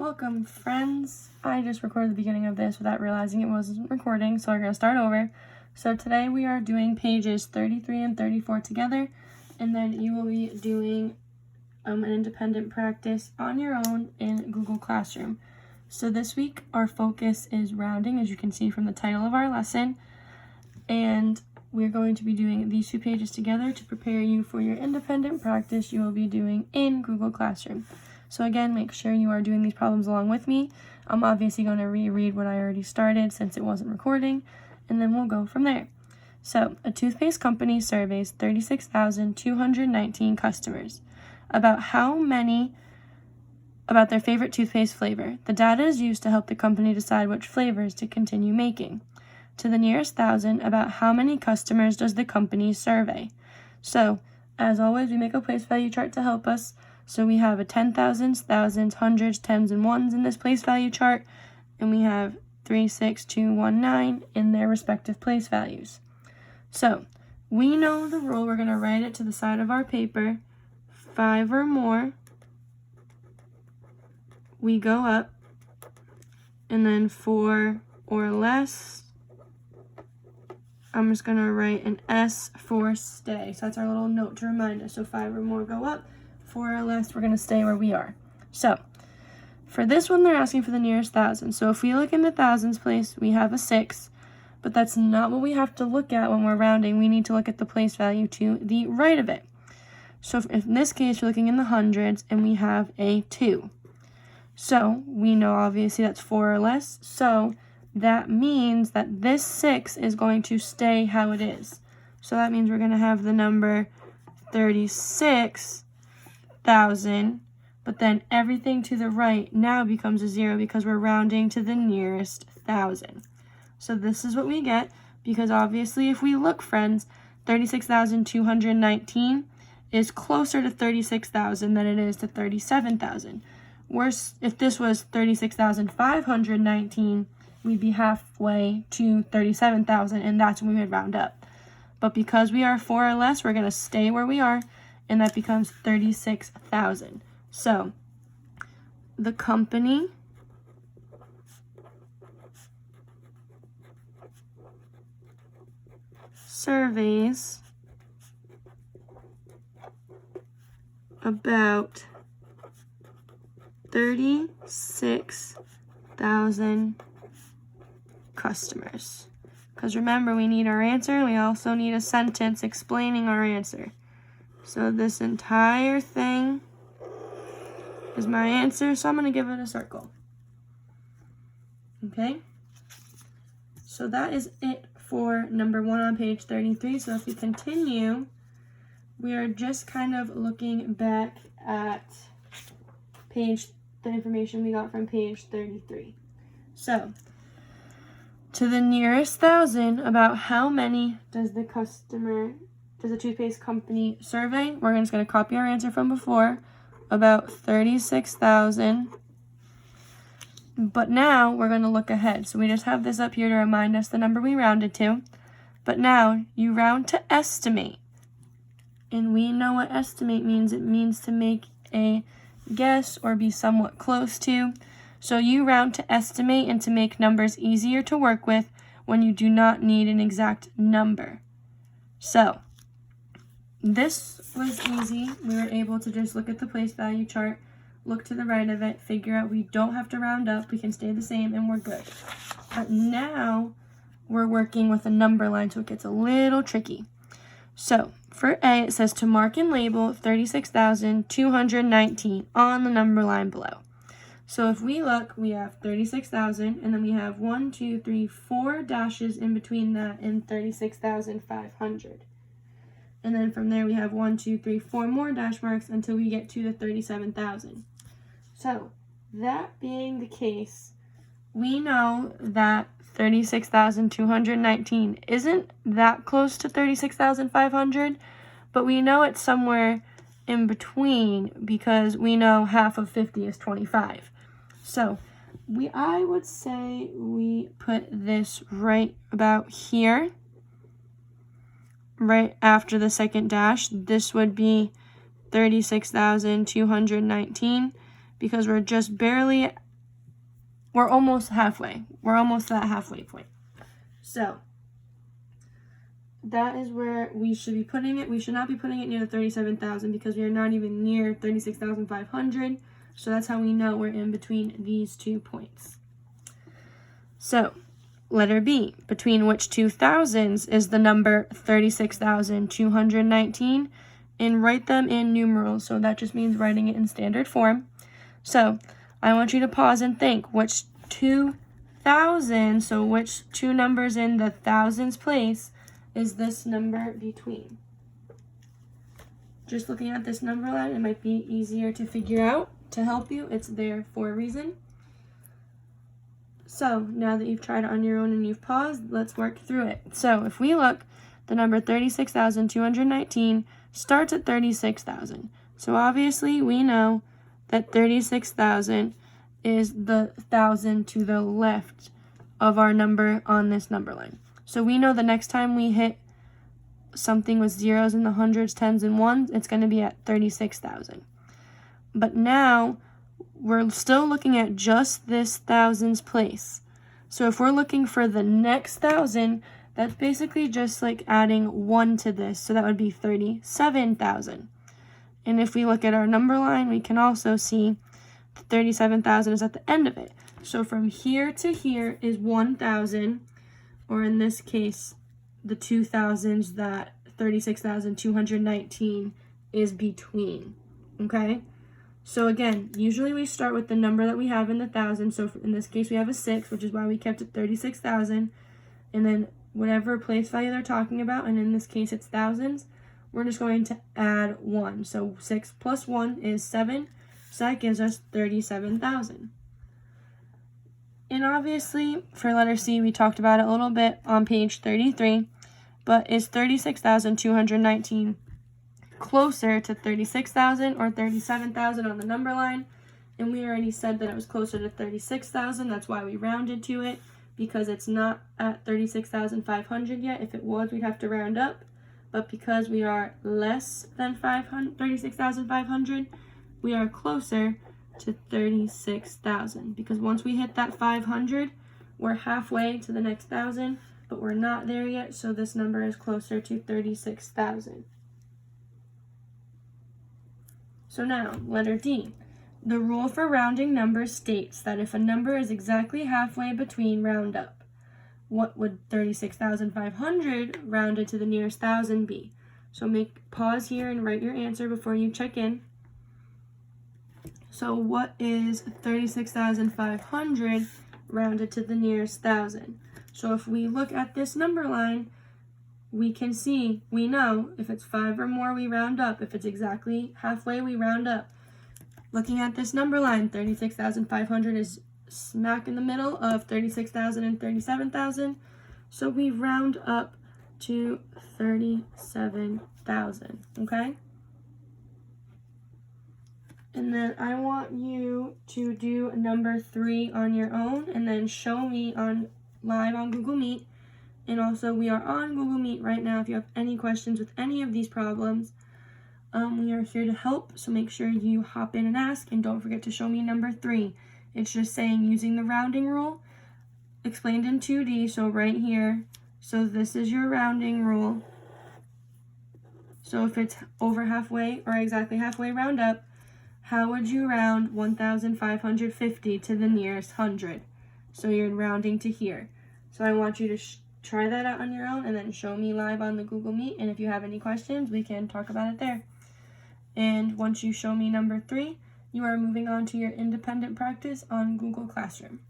Welcome, friends. I just recorded the beginning of this without realizing it wasn't recording, so we're going to start over. So today we are doing pages 33 and 34 together, and then you will be doing an independent practice on your own in Google Classroom. So this week our focus is rounding, as you can see from the title of our lesson, and we're going to be doing these two pages together to prepare you for your independent practice you will be doing in Google Classroom. So again, make sure you are doing these problems along with me. I'm obviously going to reread what I already started since it wasn't recording, and then we'll go from there. So, a toothpaste company surveys 36,219 customers about their favorite toothpaste flavor. The data is used to help the company decide which flavors to continue making. To the nearest thousand, about how many customers does the company survey? So, as always, we make a place value chart to help us. So we have a 10,000s, thousands, hundreds, tens, and ones in this place value chart, and we have 3, 6, 2, 1, 9 in their respective place values. So we know the rule. We're going to write it to the side of our paper. 5 or more, we go up, and then 4 or less, I'm just going to write an S for stay. So that's our little note to remind us. So 5 or more go up. 4 or less, we're going to stay where we are. So, for this one, they're asking for the nearest thousand. So, if we look in the thousands place, we have a 6, but that's not what we have to look at when we're rounding. We need to look at the place value to the right of it. So, if in this case, we're looking in the hundreds, and we have a 2. So, we know obviously that's 4 or less. So, that means that this 6 is going to stay how it is. So, that means we're going to have the number 36,000, but then everything to the right now becomes a 0 because we're rounding to the nearest thousand. So this is what we get, because obviously if we look, friends, 36,219 is closer to 36,000 than it is to 37,000. Worse, if this was 36,519, we'd be halfway to 37,000, and that's when we would round up. But because we are 4 or less, we're going to stay where we are, and that becomes 36,000. So, the company surveys about 36,000 customers. Because remember, we need our answer, and we also need a sentence explaining our answer. So this entire thing is my answer, so I'm going to give it a circle. Okay? So that is it for number 1 on page 33. So if we continue, we are just kind of looking back at the information we got from page 33. So, to the nearest thousand, about how many does the toothpaste company survey? We're just going to copy our answer from before, about 36,000. But now we're going to look ahead. So we just have this up here to remind us the number we rounded to. But now you round to estimate. And we know what estimate means. It means to make a guess or be somewhat close to. So you round to estimate and to make numbers easier to work with when you do not need an exact number. So, this was easy. We were able to just look at the place value chart, look to the right of it, figure out we don't have to round up, we can stay the same, and we're good. But now, we're working with a number line, so it gets a little tricky. So, for A, it says to mark and label 36,219 on the number line below. So if we look, we have 36,000, and then we have 1, 2, 3, 4 dashes in between that and 36,500. And then from there we have 1, 2, 3, 4 more dash marks until we get to the 37,000. So that being the case, we know that 36,219 isn't that close to 36,500, but we know it's somewhere in between because we know half of 50 is 25. So I would say we put this right about here, right after the second dash. This would be 36,219 because we're just barely we're almost halfway. We're almost that halfway point. So that is where we should be putting it. We should not be putting it near the 37,000 because we are not even near 36,500. So that's how we know we're in between these 2 points. So letter B, between which two thousands is the number 36,219, and write them in numerals. So that just means writing it in standard form. So I want you to pause and think which 2,000, so which two numbers in the thousands place is this number between. Just looking at this number line, it might be easier to figure out to help you. It's there for a reason. So now that you've tried it on your own and you've paused, let's work through it. So if we look, the number 36,219 starts at 36,000. So obviously we know that 36,000 is the 1,000 to the left of our number on this number line. So we know the next time we hit something with zeros in the hundreds, tens, and ones, it's going to be at 36,000. But now we're still looking at just this thousands place. So if we're looking for the next 1,000, that's basically just like adding 1 to this. So that would be 37,000. And if we look at our number line, we can also see 37,000 is at the end of it. So from here to here is 1,000, or in this case, the 2,000s that 36,219 is between, okay? So again, usually we start with the number that we have in the thousands. So in this case, we have a 6, which is why we kept it 36,000. And then whatever place value they're talking about, and in this case it's thousands, we're just going to add 1. So 6 plus 1 is 7. So that gives us 37,000. And obviously, for letter C, we talked about it a little bit on page 33. But is 36,219 closer to 36,000 or 37,000 on the number line? And we already said that it was closer to 36,000. That's why we rounded to it, because it's not at 36,500 yet. If it was, we'd have to round up. But because we are less than 36,500, we are closer to 36,000. Because once we hit that 500, we're halfway to the next 1,000, but we're not there yet. So this number is closer to 36,000. So now, letter D. The rule for rounding numbers states that if a number is exactly halfway between, round up. What would 36,500 rounded to the nearest 1,000 be? So pause here and write your answer before you check in. So what is 36,500 rounded to the nearest 1,000? So if we look at this number line, we can see, we know if it's 5 or more, we round up. If it's exactly halfway, we round up. Looking at this number line, 36,500 is smack in the middle of 36,000 and 37,000. So we round up to 37,000, okay? And then I want you to do number 3 on your own and then show me live on Google Meet. And also, we are on Google Meet right now. If you have any questions with any of these problems, we are here to help. So make sure you hop in and ask. And don't forget to show me number 3. It's just saying using the rounding rule, explained in 2D. So right here. So this is your rounding rule. So if it's over halfway or exactly halfway, round up. How would you round 1,550 to the nearest 100? So you're rounding to here. So I want you to try that out on your own and then show me live on the Google Meet. And if you have any questions, we can talk about it there. And once you show me number 3, you are moving on to your independent practice on Google Classroom.